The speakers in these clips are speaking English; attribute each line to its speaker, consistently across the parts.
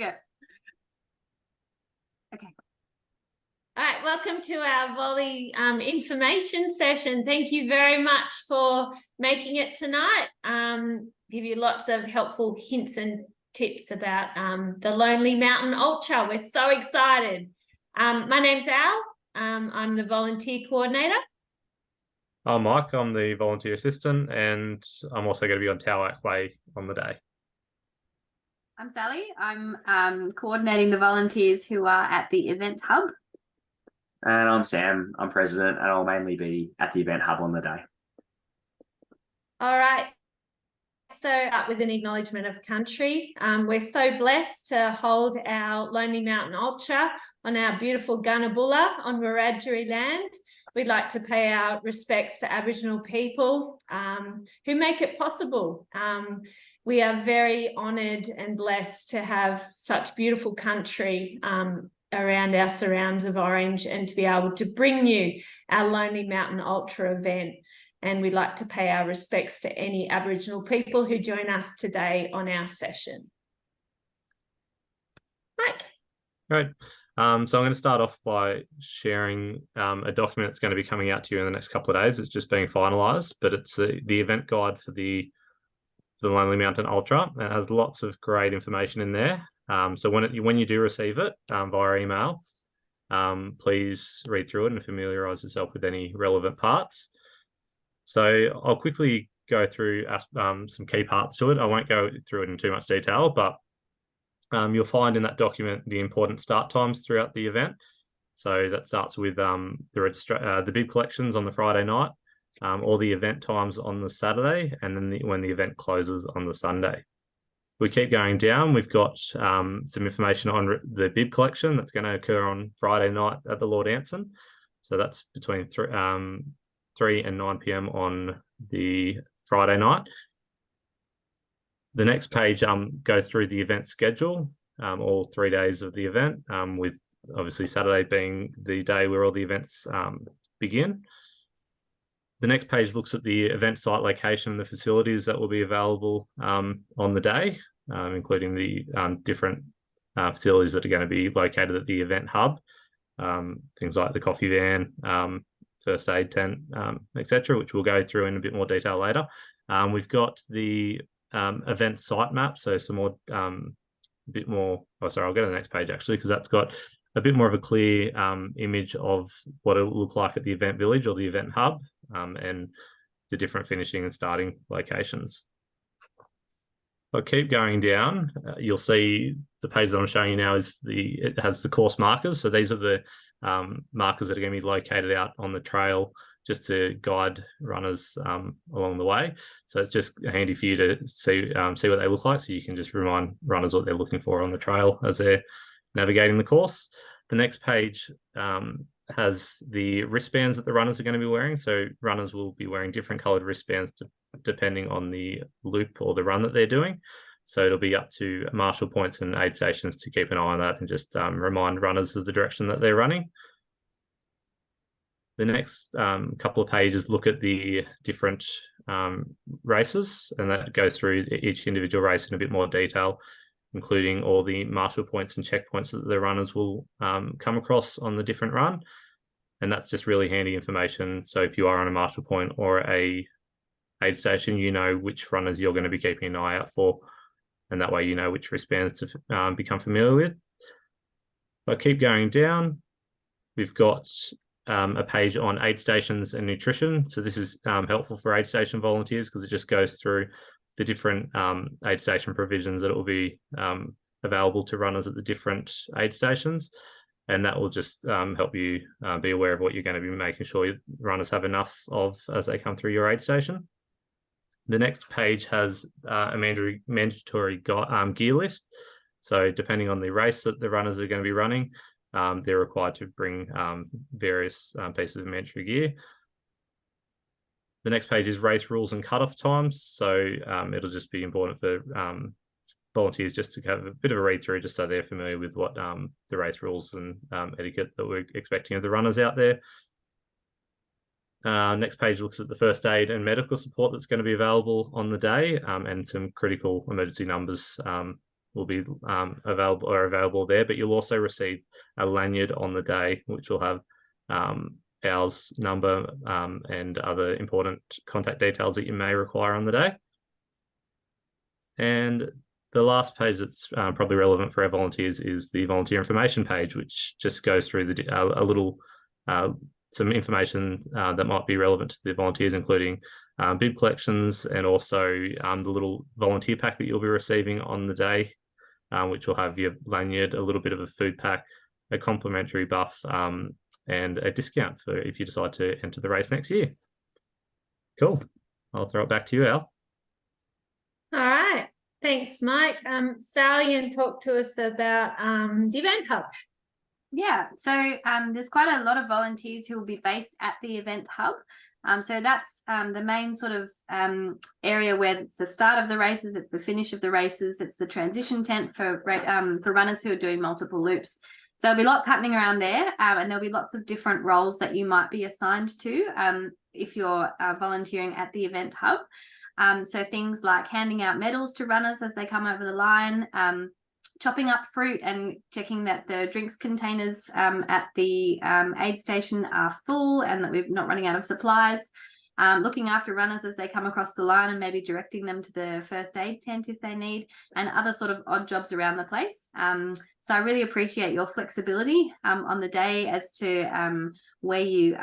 Speaker 1: go. Okay.
Speaker 2: All right, welcome to our volley information session. Thank you very much for making it tonight. Give you lots of helpful hints and tips about the Lonely Mountain Ultra. We're so excited. My name's Al. I'm the volunteer coordinator.
Speaker 3: I'm Mike. I'm the volunteer assistant, and I'm also going to be on Towak Way on the day.
Speaker 1: I'm Sally. I'm coordinating the volunteers who are at the event hub.
Speaker 4: And I'm Sam. I'm president, and I'll mainly be at the event hub on the day.
Speaker 2: All right. So with an acknowledgement of country, we're so blessed to hold our Lonely Mountain Ultra on our beautiful Gunnabulla on Wiradjuri land. We'd like to pay our respects to Aboriginal people who make it possible. We are very honoured and blessed to have such beautiful country around our surrounds of Orange and to be able to bring you our Lonely Mountain Ultra event. And we'd like to pay our respects to any Aboriginal people who join us today on our session. Mike.
Speaker 3: Great. So I'm going to start off by sharing a document that's going to be coming out to you in the next couple of days. It's just being finalised, but it's the event guide for the Lonely Mountain Ultra. It has lots of great information in there. So when you do receive it via email, please read through it and familiarise yourself with any relevant parts. So I'll quickly go through some key parts to it. I won't go through it in too much detail, but you'll find in that document the important start times throughout the event. So that starts with the bib collections on the Friday night, all the event times on the Saturday, and then when the event closes on the Sunday. We keep going down. We've got some information on the bib collection that's going to occur on Friday night at the Lord Anson. So that's between 3 and 9 p.m. on the Friday night. The next page goes through the event schedule, all 3 days of the event, with obviously Saturday being the day where all the events begin. The next page looks at the event site location and the facilities that will be available on the day, including the different facilities that are going to be located at the event hub, things like the coffee van, first aid tent, etc., which we'll go through in a bit more detail later. We've got the event site map, so some more, I'll go to the next page actually, because that's got a bit more of a clear image of what it will look like at the event village or the event hub, and the different finishing and starting locations. I'll keep going down. You'll see the page that I'm showing you now it has the course markers. So these are the markers that are going to be located out on the trail just to guide runners along the way. So it's just handy for you to see what they look like, so you can just remind runners what they're looking for on the trail as they're navigating the course. The next page has the wristbands that the runners are going to be wearing. So runners will be wearing different coloured wristbands depending on the loop or the run that they're doing. So it'll be up to marshal points and aid stations to keep an eye on that and just remind runners of the direction that they're running. The next couple of pages look at the different races, and that goes through each individual race in a bit more detail, including all the marshal points and checkpoints that the runners will come across on the different run. And that's just really handy information. So if you are on a marshal point or a aid station, you know which runners you're going to be keeping an eye out for. And that way you know which wristbands to become familiar with. I'll keep going down. We've got a page on aid stations and nutrition. So this is helpful for aid station volunteers because it just goes through the different aid station provisions that will be available to runners at the different aid stations. And that will just help you be aware of what you're going to be making sure your runners have enough of as they come through your aid station. The next page has a mandatory gear list. So depending on the race that the runners are going to be running, they're required to bring various pieces of mandatory gear. The next page is race rules and cutoff times. So it'll just be important for volunteers just to have a bit of a read through, just so they're familiar with what the race rules and etiquette that we're expecting of the runners out there. Next page looks at the first aid and medical support that's going to be available on the day, and some critical emergency numbers will be available there, but you'll also receive a lanyard on the day, which will have ours number and other important contact details that you may require on the day. And the last page that's probably relevant for our volunteers is the volunteer information page, which just goes through a little some information that might be relevant to the volunteers, including bib collections and also the little volunteer pack that you'll be receiving on the day, which will have your lanyard, a little bit of a food pack, a complimentary buff, and a discount for if you decide to enter the race next year. Cool. I'll throw it back to you, Al.
Speaker 2: All right. Thanks, Mike. Sally, you can talk to us about the Event Hub.
Speaker 1: Yeah, so there's quite a lot of volunteers who will be based at the Event Hub. So that's the main sort of area where it's the start of the races, it's the finish of the races, it's the transition tent for runners who are doing multiple loops. So there'll be lots happening around there, and there'll be lots of different roles that you might be assigned to if you're volunteering at the Event Hub. So things like handing out medals to runners as they come over the line, chopping up fruit and checking that the drinks containers at the aid station are full and that we're not running out of supplies, looking after runners as they come across the line and maybe directing them to the first aid tent if they need, and other sort of odd jobs around the place. So I really appreciate your flexibility on the day as to where you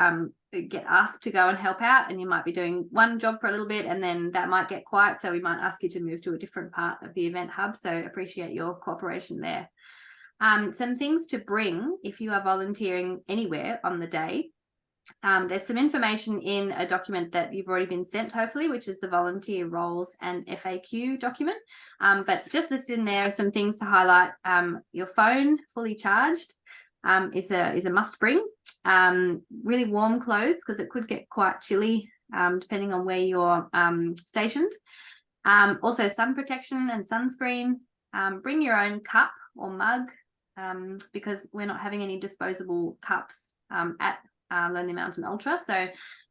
Speaker 1: get asked to go and help out, and you might be doing one job for a little bit and then that might get quiet, so we might ask you to move to a different part of the Event Hub. So appreciate your cooperation there. Some things to bring if you are volunteering anywhere on the day. There's some information in a document that you've already been sent, hopefully, which is the volunteer roles and FAQ document. But just listed in there are some things to highlight. Your phone fully charged is a must bring. Really warm clothes, because it could get quite chilly depending on where you're stationed. Also sun protection and sunscreen. Bring your own cup or mug, because we're not having any disposable cups at Lonely Mountain Ultra. So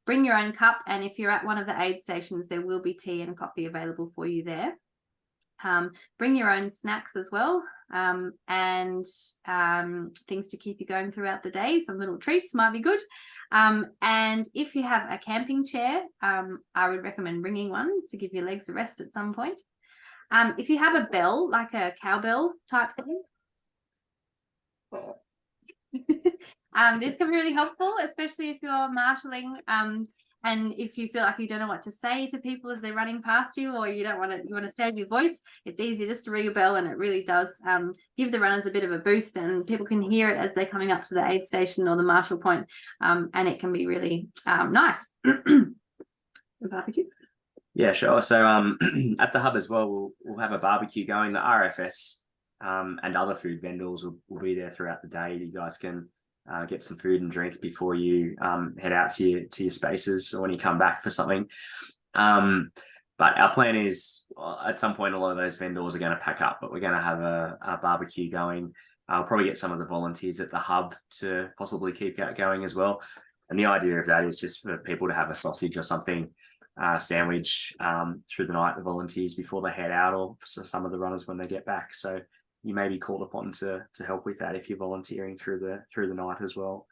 Speaker 1: bring your own cup, and if you're at one of the aid stations, there will be tea and coffee available for you there. Bring your own snacks as well, and things to keep you going throughout the day. Some little treats might be good. And if you have a camping chair, I would recommend bringing one to give your legs a rest at some point. If you have a bell, like a cowbell type thing, this can be really helpful, especially if you're marshalling and if you feel like you don't know what to say to people as they're running past you, or you want to save your voice. It's easy just to ring a bell, and it really does give the runners a bit of a boost, and people can hear it as they're coming up to the aid station or the marshal point, and it can be really nice. Barbecue.
Speaker 4: Yeah, sure. So at the hub as well, we'll have a barbecue going. The RFS and other food vendors will be there throughout the day. You guys can get some food and drink before you head out to your spaces, or when you come back for something. But our plan is at some point a lot of those vendors are going to pack up, but we're going to have a barbecue going. I'll probably get some of the volunteers at the hub to possibly keep that going as well. And the idea of that is just for people to have a sausage or something sandwich through the night, the volunteers before they head out, or for some of the runners when they get back. So you may be called upon to help with that if you're volunteering through the night as well.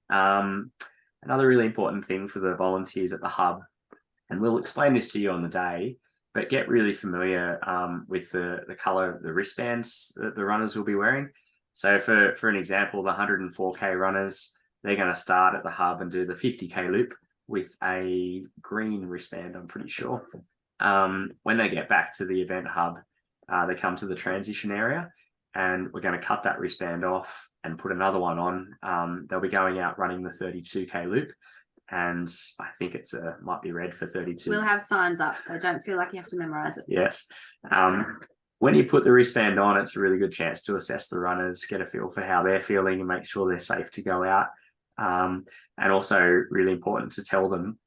Speaker 4: Another really important thing for the volunteers at the hub, and we'll explain this to you on the day, but get really familiar with the color of the wristbands that the runners will be wearing. So for an example, the 104K runners, they're going to start at the hub and do the 50K loop with a green wristband, I'm pretty sure. When they get back to the Event Hub, they come to the transition area, and we're going to cut that wristband off and put another one on. They'll be going out running the 32K loop, and I think might be red for 32.
Speaker 1: We'll have signs up, so don't feel like you have to memorize it.
Speaker 4: Yes. When you put the wristband on, it's a really good chance to assess the runners, get a feel for how they're feeling, and make sure they're safe to go out. And also really important to tell them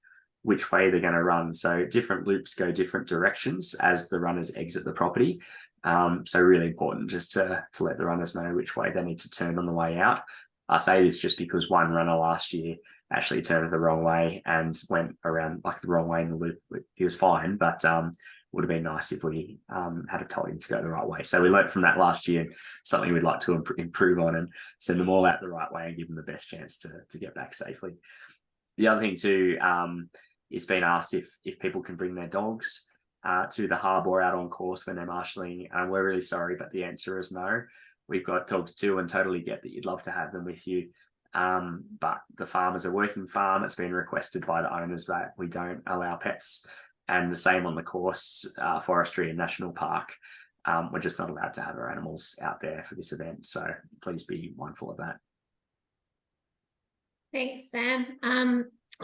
Speaker 4: which way they're going to run. So different loops go different directions as the runners exit the property. So really important just to let the runners know which way they need to turn on the way out. I say this just because one runner last year actually turned the wrong way and went around like the wrong way in the loop. He was fine, but would have been nice if we had have told him to go the right way. So we learned from that last year, something we'd like to improve on and send them all out the right way and give them the best chance to get back safely. The other thing too, it's been asked if people can bring their dogs to the hub or out on course when they're marshalling. We're really sorry, but the answer is no. We've got dogs too, and totally get that you'd love to have them with you. But the farm is a working farm. It's been requested by the owners that we don't allow pets, and the same on the course, forestry and national park. We're just not allowed to have our animals out there for this event. So please be mindful of that.
Speaker 2: Thanks, Sam.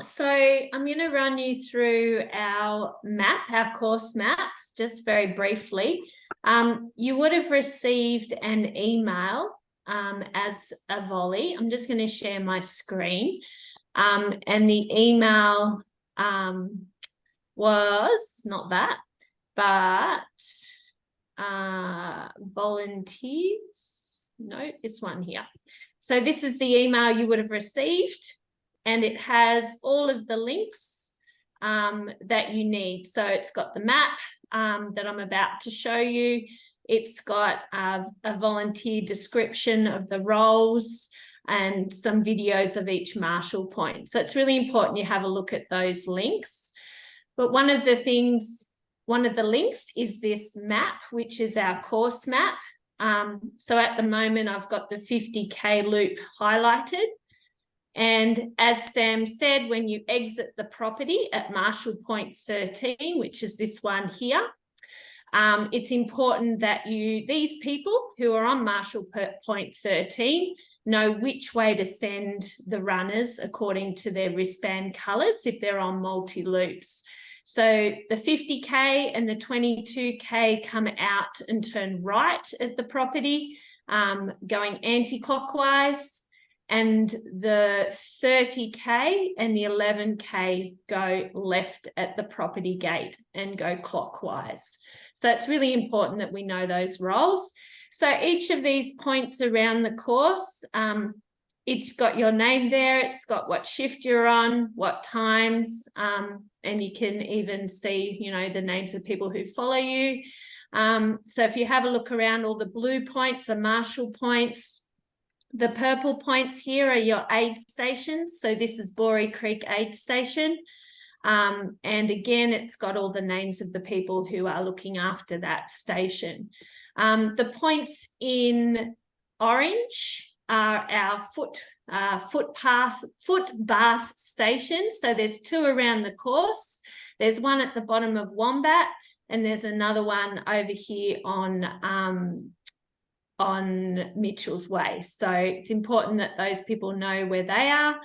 Speaker 2: So I'm going to run you through our map, our course maps, just very briefly. You would have received an email as a volley. I'm just going to share my screen. And the email was not that, but volunteers. No, this one here. So this is the email you would have received, and it has all of the links that you need. So it's got the map that I'm about to show you. It's got a volunteer description of the roles and some videos of each marshal point. So it's really important you have a look at those links. But one of the links is this map, which is our course map. So at the moment, I've got the 50K loop highlighted. And as Sam said, when you exit the property at Marshal Point 13, which is this one here, it's important that these people who are on Marshal Point 13 know which way to send the runners according to their wristband colours if they're on multi-loops. So the 50K and the 22K come out and turn right at the property, going anti-clockwise, and the 30K and the 11K go left at the property gate and go clockwise. So it's really important that we know those roles. So each of these points around the course, it's got your name there, it's got what shift you're on, what times, and you can even see, the names of people who follow you. So if you have a look around, all the blue points are marshal points. The purple points here are your aid stations. So this is Boree Creek Aid Station. And again, it's got all the names of the people who are looking after that station. The points in orange are our foot bath stations. So there's 2 around the course. There's one at the bottom of Wombat, and there's another one over here on Mitchell's Way. So it's important that those people know where they are.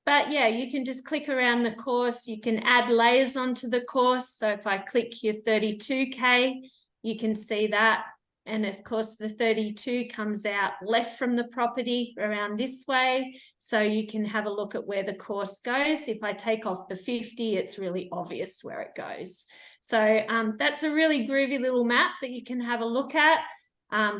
Speaker 2: But yeah, you can just click around the course. You can add layers onto the course. So if I click your 32K, you can see that. And of course, the 32 comes out left from the property around this way. So you can have a look at where the course goes. If I take off the 50, it's really obvious where it goes. So that's a really groovy little map that you can have a look at.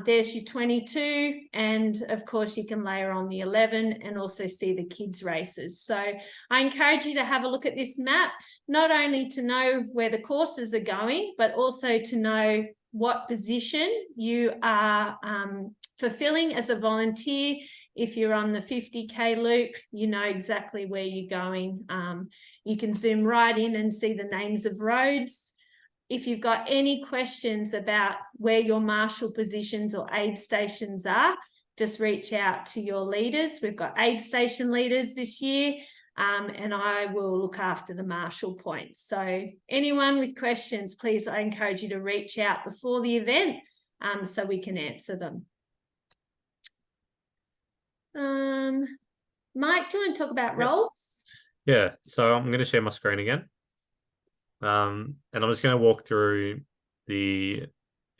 Speaker 2: There's your 22, and of course you can layer on the 11 and also see the kids races. So I encourage you to have a look at this map, not only to know where the courses are going, but also to know what position you are fulfilling as a volunteer. If you're on the 50K loop, you know exactly where you're going. You can zoom right in and see the names of roads. If you've got any questions about where your marshal positions or aid stations are, just reach out to your leaders. We've got aid station leaders this year, and I will look after the marshal points. So anyone with questions, please, I encourage you to reach out before the event so we can answer them. Mike, do you want to talk about roles?
Speaker 3: Yeah, so I'm going to share my screen again. And I'm just going to walk through the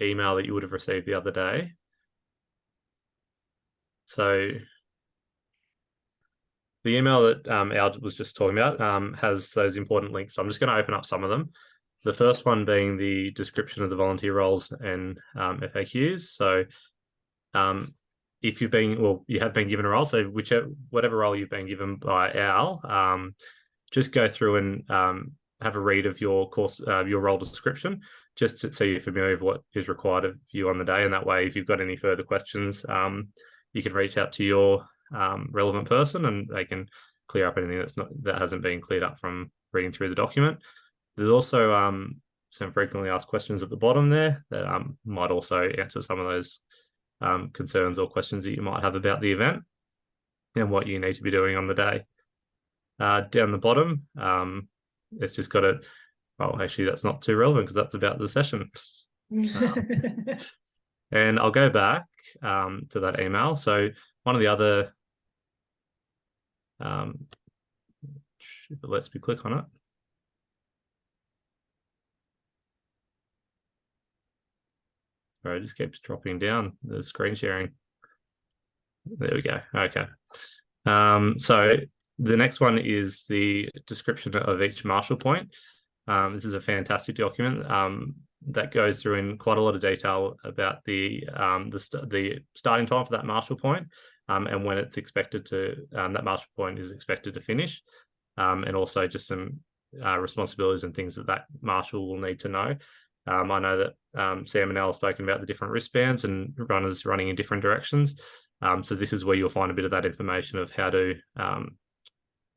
Speaker 3: email that you would have received the other day. So the email that Al was just talking about has those important links. So I'm just going to open up some of them. The first one being the description of the volunteer roles and FAQs. So if you've been, well, you have been given a role, so whatever role you've been given by Al, just go through and have a read of your course, your role description, just so you're familiar with what is required of you on the day. And that way, if you've got any further questions, you can reach out to your relevant person, and they can clear up anything that hasn't been cleared up from reading through the document. There's also some frequently asked questions at the bottom there that might also answer some of those concerns or questions that you might have about the event and what you need to be doing on the day. Down the bottom, it's just got a, well, actually that's not too relevant because that's about the session. And I'll go back to that email. So one of the other, if it lets me click on it. Sorry, it just keeps dropping down the screen sharing. There we go. Okay. So the next one is the description of each marshal point. This is a fantastic document that goes through in quite a lot of detail about the starting time for that marshal point, and when it's expected to, that marshal point is expected to finish, and also just some responsibilities and things that marshal will need to know. I know that Sam and Elle have spoken about the different wristbands and runners running in different directions. So this is where you'll find a bit of that information of how to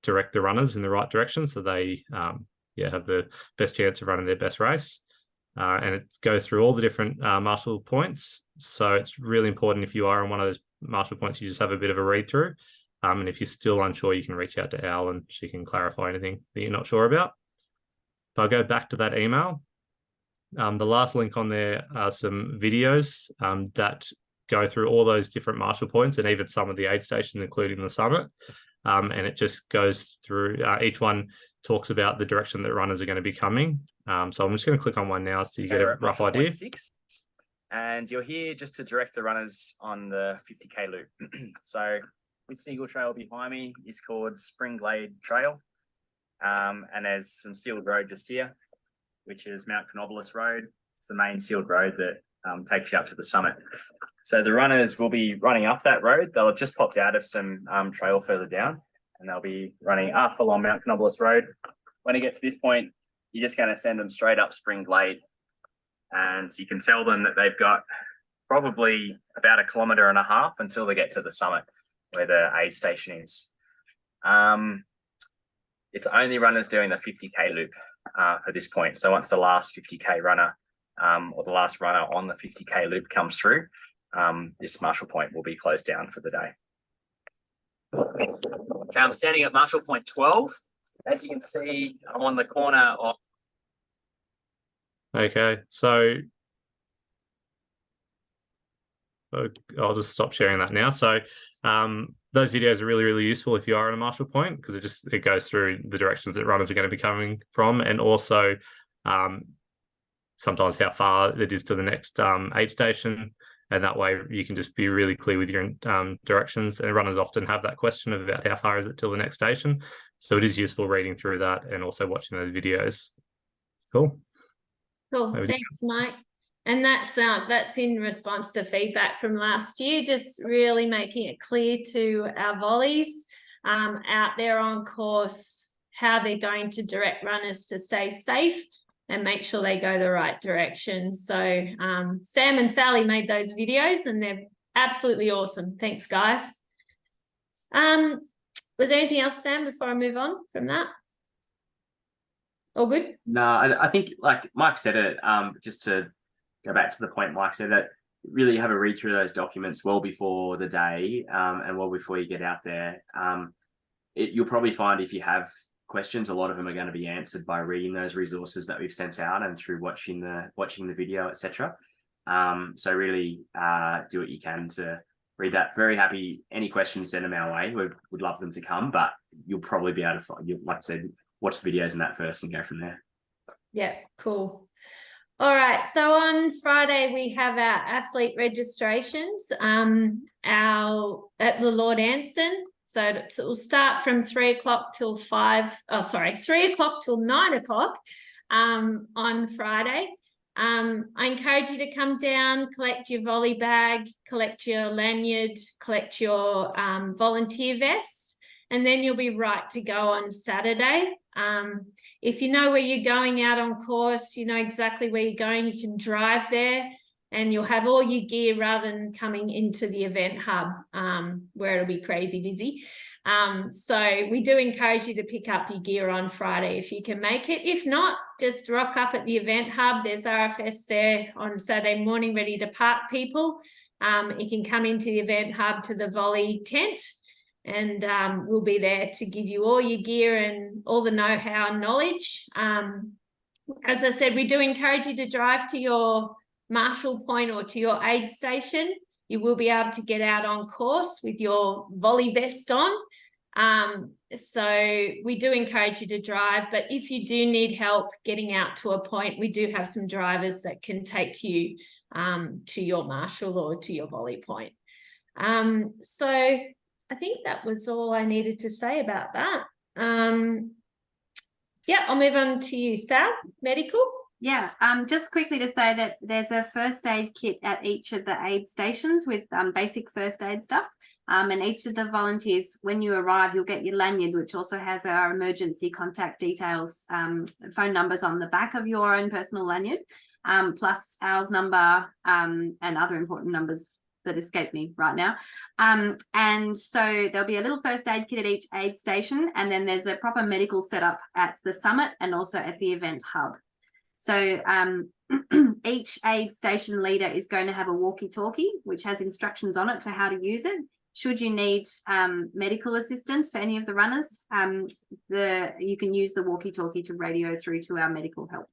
Speaker 3: direct the runners in the right direction, so they have the best chance of running their best race. And it goes through all the different marshal points. So it's really important, if you are on one of those marshal points, you just have a bit of a read through. And if you're still unsure, you can reach out to Elle and she can clarify anything that you're not sure about. If I go back to that email, the last link on there are some videos that go through all those different marshal points and even some of the aid stations, including the summit. And it just goes through, each one talks about the direction that runners are going to be coming. So I'm just going to click on one now so you get a rough idea.
Speaker 5: 6, and you're here just to direct the runners on the 50k loop. So this single trail behind me is called Spring Glade Trail. And there's some sealed road just here, which is Mount Canobolas Road. It's the main sealed road that takes you up to the summit. So the runners will be running up that road. They'll have just popped out of some trail further down, and they'll be running up along Mount Canobolas Road. When it gets to this point, you're just going to send them straight up Spring Glade. And you can tell them that they've got probably about 1.5 kilometers until they get to the summit where the aid station is. It's only runners doing the 50k loop for this point. So once the last 50k runner or the last runner on the 50k loop comes through, this marshal point will be closed down for the day. Okay, I'm standing at marshal point 12. As you can see, I'm on the corner of...
Speaker 3: Okay, so I'll just stop sharing that now. So those videos are really, really useful if you are in a marshal point, because it goes through the directions that runners are going to be coming from, and also sometimes how far it is to the next aid station. And that way you can just be really clear with your directions. And runners often have that question about how far is it till the next station. So it is useful reading through that and also watching those videos. Cool.
Speaker 2: Cool. Thanks, Mike. And that's in response to feedback from last year, just really making it clear to our volleys out there on course how they're going to direct runners to stay safe and make sure they go the right direction. So Sam and Sally made those videos and they're absolutely awesome. Thanks, guys. Was there anything else, Sam, before I move on from that? All good?
Speaker 4: No, I think, like Mike said it, just to go back to the point Mike said, that really have a read through those documents well before the day and well before you get out there. You'll probably find if you have questions, a lot of them are going to be answered by reading those resources that we've sent out and through watching the video, etc. So really do what you can to read that. Very happy. Any questions, send them our way. We'd love them to come, but you'll probably be able to find, like I said, watch the videos in that first and go from there.
Speaker 2: Yeah, cool. All right, so on Friday we have our athlete registrations at the Lord Anson. So it will start from 3 o'clock till 3 o'clock till 9 o'clock on Friday. I encourage you to come down, collect your volley bag, collect your lanyard, collect your volunteer vest, and then you'll be right to go on Saturday. If you know where you're going out on course, you know exactly where you're going, you can drive there and you'll have all your gear rather than coming into the event hub where it'll be crazy busy. So we do encourage you to pick up your gear on Friday if you can make it. If not, just rock up at the event hub. There's RFS there on Saturday morning ready to park people. You can come into the event hub to the volley tent, and we'll be there to give you all your gear and all the know-how and knowledge. As I said, we do encourage you to drive to your marshal point or to your aid station. You will be able to get out on course with your volley vest on. So we do encourage you to drive, but if you do need help getting out to a point, we do have some drivers that can take you to your marshal or to your volley point. So I think that was all I needed to say about that. Yeah, I'll move on to you, Sal, medical.
Speaker 1: Yeah, just quickly to say that there's a first aid kit at each of the aid stations with basic first aid stuff. And each of the volunteers, when you arrive, you'll get your lanyards, which also has our emergency contact details, phone numbers on the back of your own personal lanyard, plus ours number and other important numbers that escape me right now. And so there'll be a little first aid kit at each aid station, and then there's a proper medical setup at the summit and also at the event hub. So each aid station leader is going to have a walkie-talkie, which has instructions on it for how to use it. Should you need medical assistance for any of the runners, you can use the walkie-talkie to radio through to our medical help.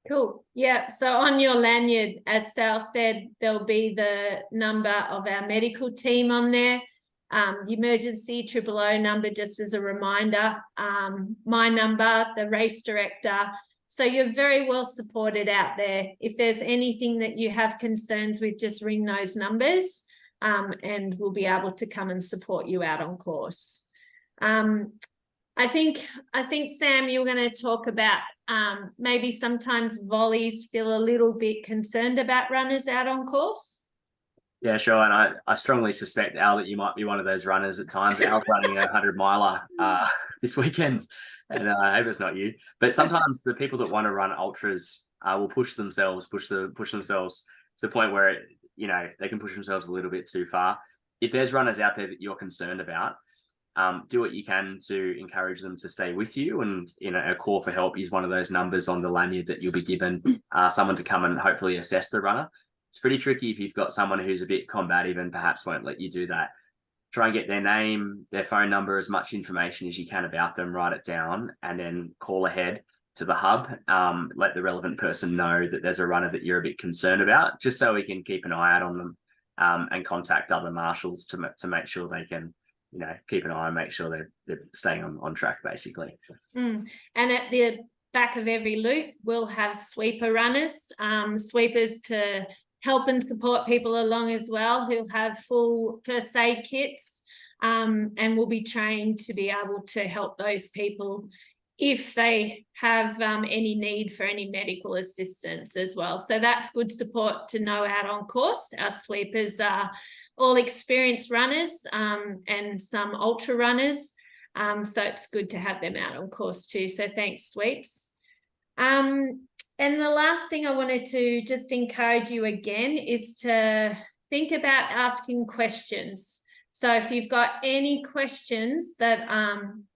Speaker 2: Cool. Yeah. So on your lanyard, as Sal said, there'll be the number of our medical team on there. The emergency 000 number, just as a reminder, my number, the race director. So you're very well supported out there. If there's anything that you have concerns with, just ring those numbers and we'll be able to come and support you out on course. I think, Sam, you're going to talk about maybe sometimes volleys feel a little bit concerned about runners out on course.
Speaker 4: Yeah, sure. And I strongly suspect, Al, that you might be one of those runners at times. Al's running a 100-miler this weekend, and I hope it's not you. But sometimes the people that want to run ultras will push themselves to the point where they can push themselves a little bit too far. If there's runners out there that you're concerned about, do what you can to encourage them to stay with you. And a call for help is one of those numbers on the lanyard that you'll be given someone to come and hopefully assess the runner. It's pretty tricky if you've got someone who's a bit combative and perhaps won't let you do that. Try and get their name, their phone number, as much information as you can about them, write it down, and then call ahead to the hub. Let the relevant person know that there's a runner that you're a bit concerned about, just so we can keep an eye out on them and contact other marshals to make sure they can, keep an eye and make sure they're staying on track, basically.
Speaker 2: And at the back of every loop, we'll have sweeper runners, sweepers to help and support people along as well, who'll have full first aid kits and will be trained to be able to help those people if they have any need for any medical assistance as well. So that's good support to know out on course. Our sweepers are all experienced runners and some ultra runners. So it's good to have them out on course too. So thanks, sweeps. And the last thing I wanted to just encourage you again is to think about asking questions. So if you've got any questions that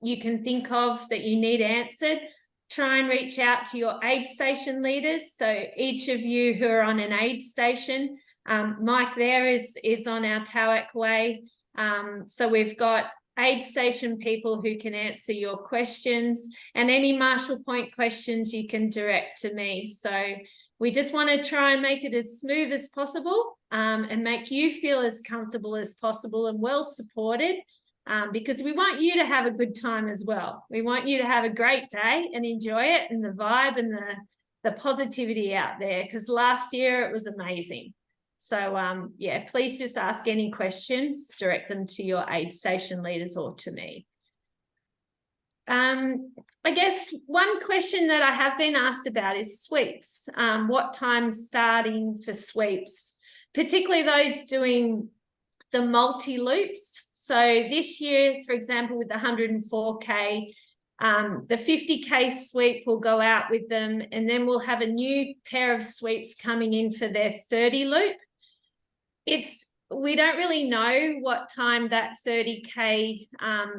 Speaker 2: you can think of that you need answered, try and reach out to your aid station leaders. So each of you who are on an aid station, Mike there is on our Tawak Way. So we've got aid station people who can answer your questions, and any Marshall Point questions you can direct to me. So we just want to try and make it as smooth as possible and make you feel as comfortable as possible and well supported because we want you to have a good time as well. We want you to have a great day and enjoy it, and the vibe and the positivity out there, because last year it was amazing. So, yeah, please just ask any questions, direct them to your aid station leaders or to me. I guess one question that I have been asked about is sweeps. What time's starting for sweeps, particularly those doing the multi-loops? So this year, for example, with the 104K, the 50K sweep will go out with them, and then we'll have a new pair of sweeps coming in for their 30 loop. We don't really know what time that 30K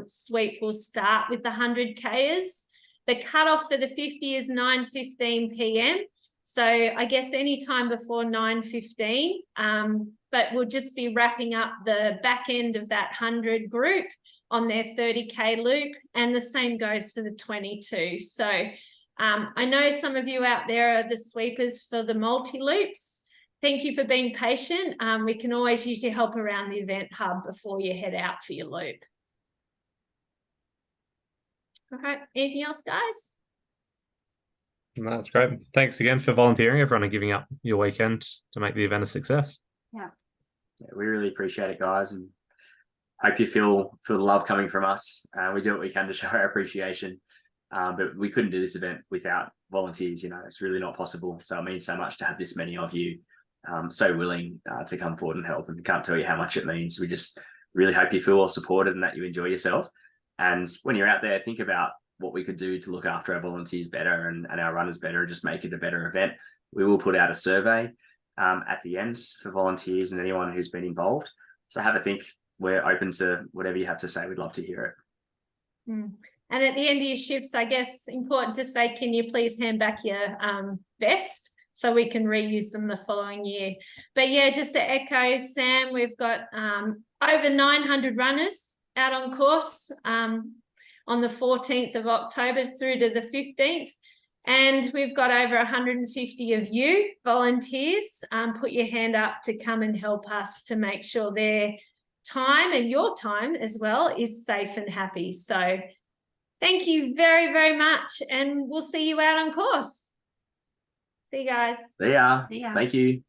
Speaker 2: sweep will start with the 100Kers. The cutoff for the 50 is 9:15 p.m. So I guess any time before 9:15, but we'll just be wrapping up the back end of that 100 group on their 30K loop, and the same goes for the 22. So I know some of you out there are the sweepers for the multi-loops. Thank you for being patient. We can always use your help around the event hub before you head out for your loop. All right, anything else, guys?
Speaker 3: No, that's great. Thanks again for volunteering, everyone, and giving up your weekend to make the event a success.
Speaker 4: Yeah, we really appreciate it, guys, and hope you feel the love coming from us. We do what we can to show our appreciation, but we couldn't do this event without volunteers. You know, it's really not possible. So it means so much to have this many of you so willing to come forward and help, and can't tell you how much it means. We just really hope you feel well supported and that you enjoy yourself. And when you're out there, think about what we could do to look after our volunteers better and our runners better, and just make it a better event. We will put out a survey at the end for volunteers and anyone who's been involved. So have a think. We're open to whatever you have to say. We'd love to hear it.
Speaker 2: And at the end of your shifts, I guess important to say, can you please hand back your vest so we can reuse them the following year? But yeah, just to echo Sam, we've got over 900 runners out on course on the 14th of October through to the 15th. And we've got over 150 of you volunteers. Put your hand up to come and help us to make sure their time, and your time as well, is safe and happy. So thank you very, very much. And we'll see you out on course. See you guys.
Speaker 4: See ya.
Speaker 1: See ya.
Speaker 4: Thank you.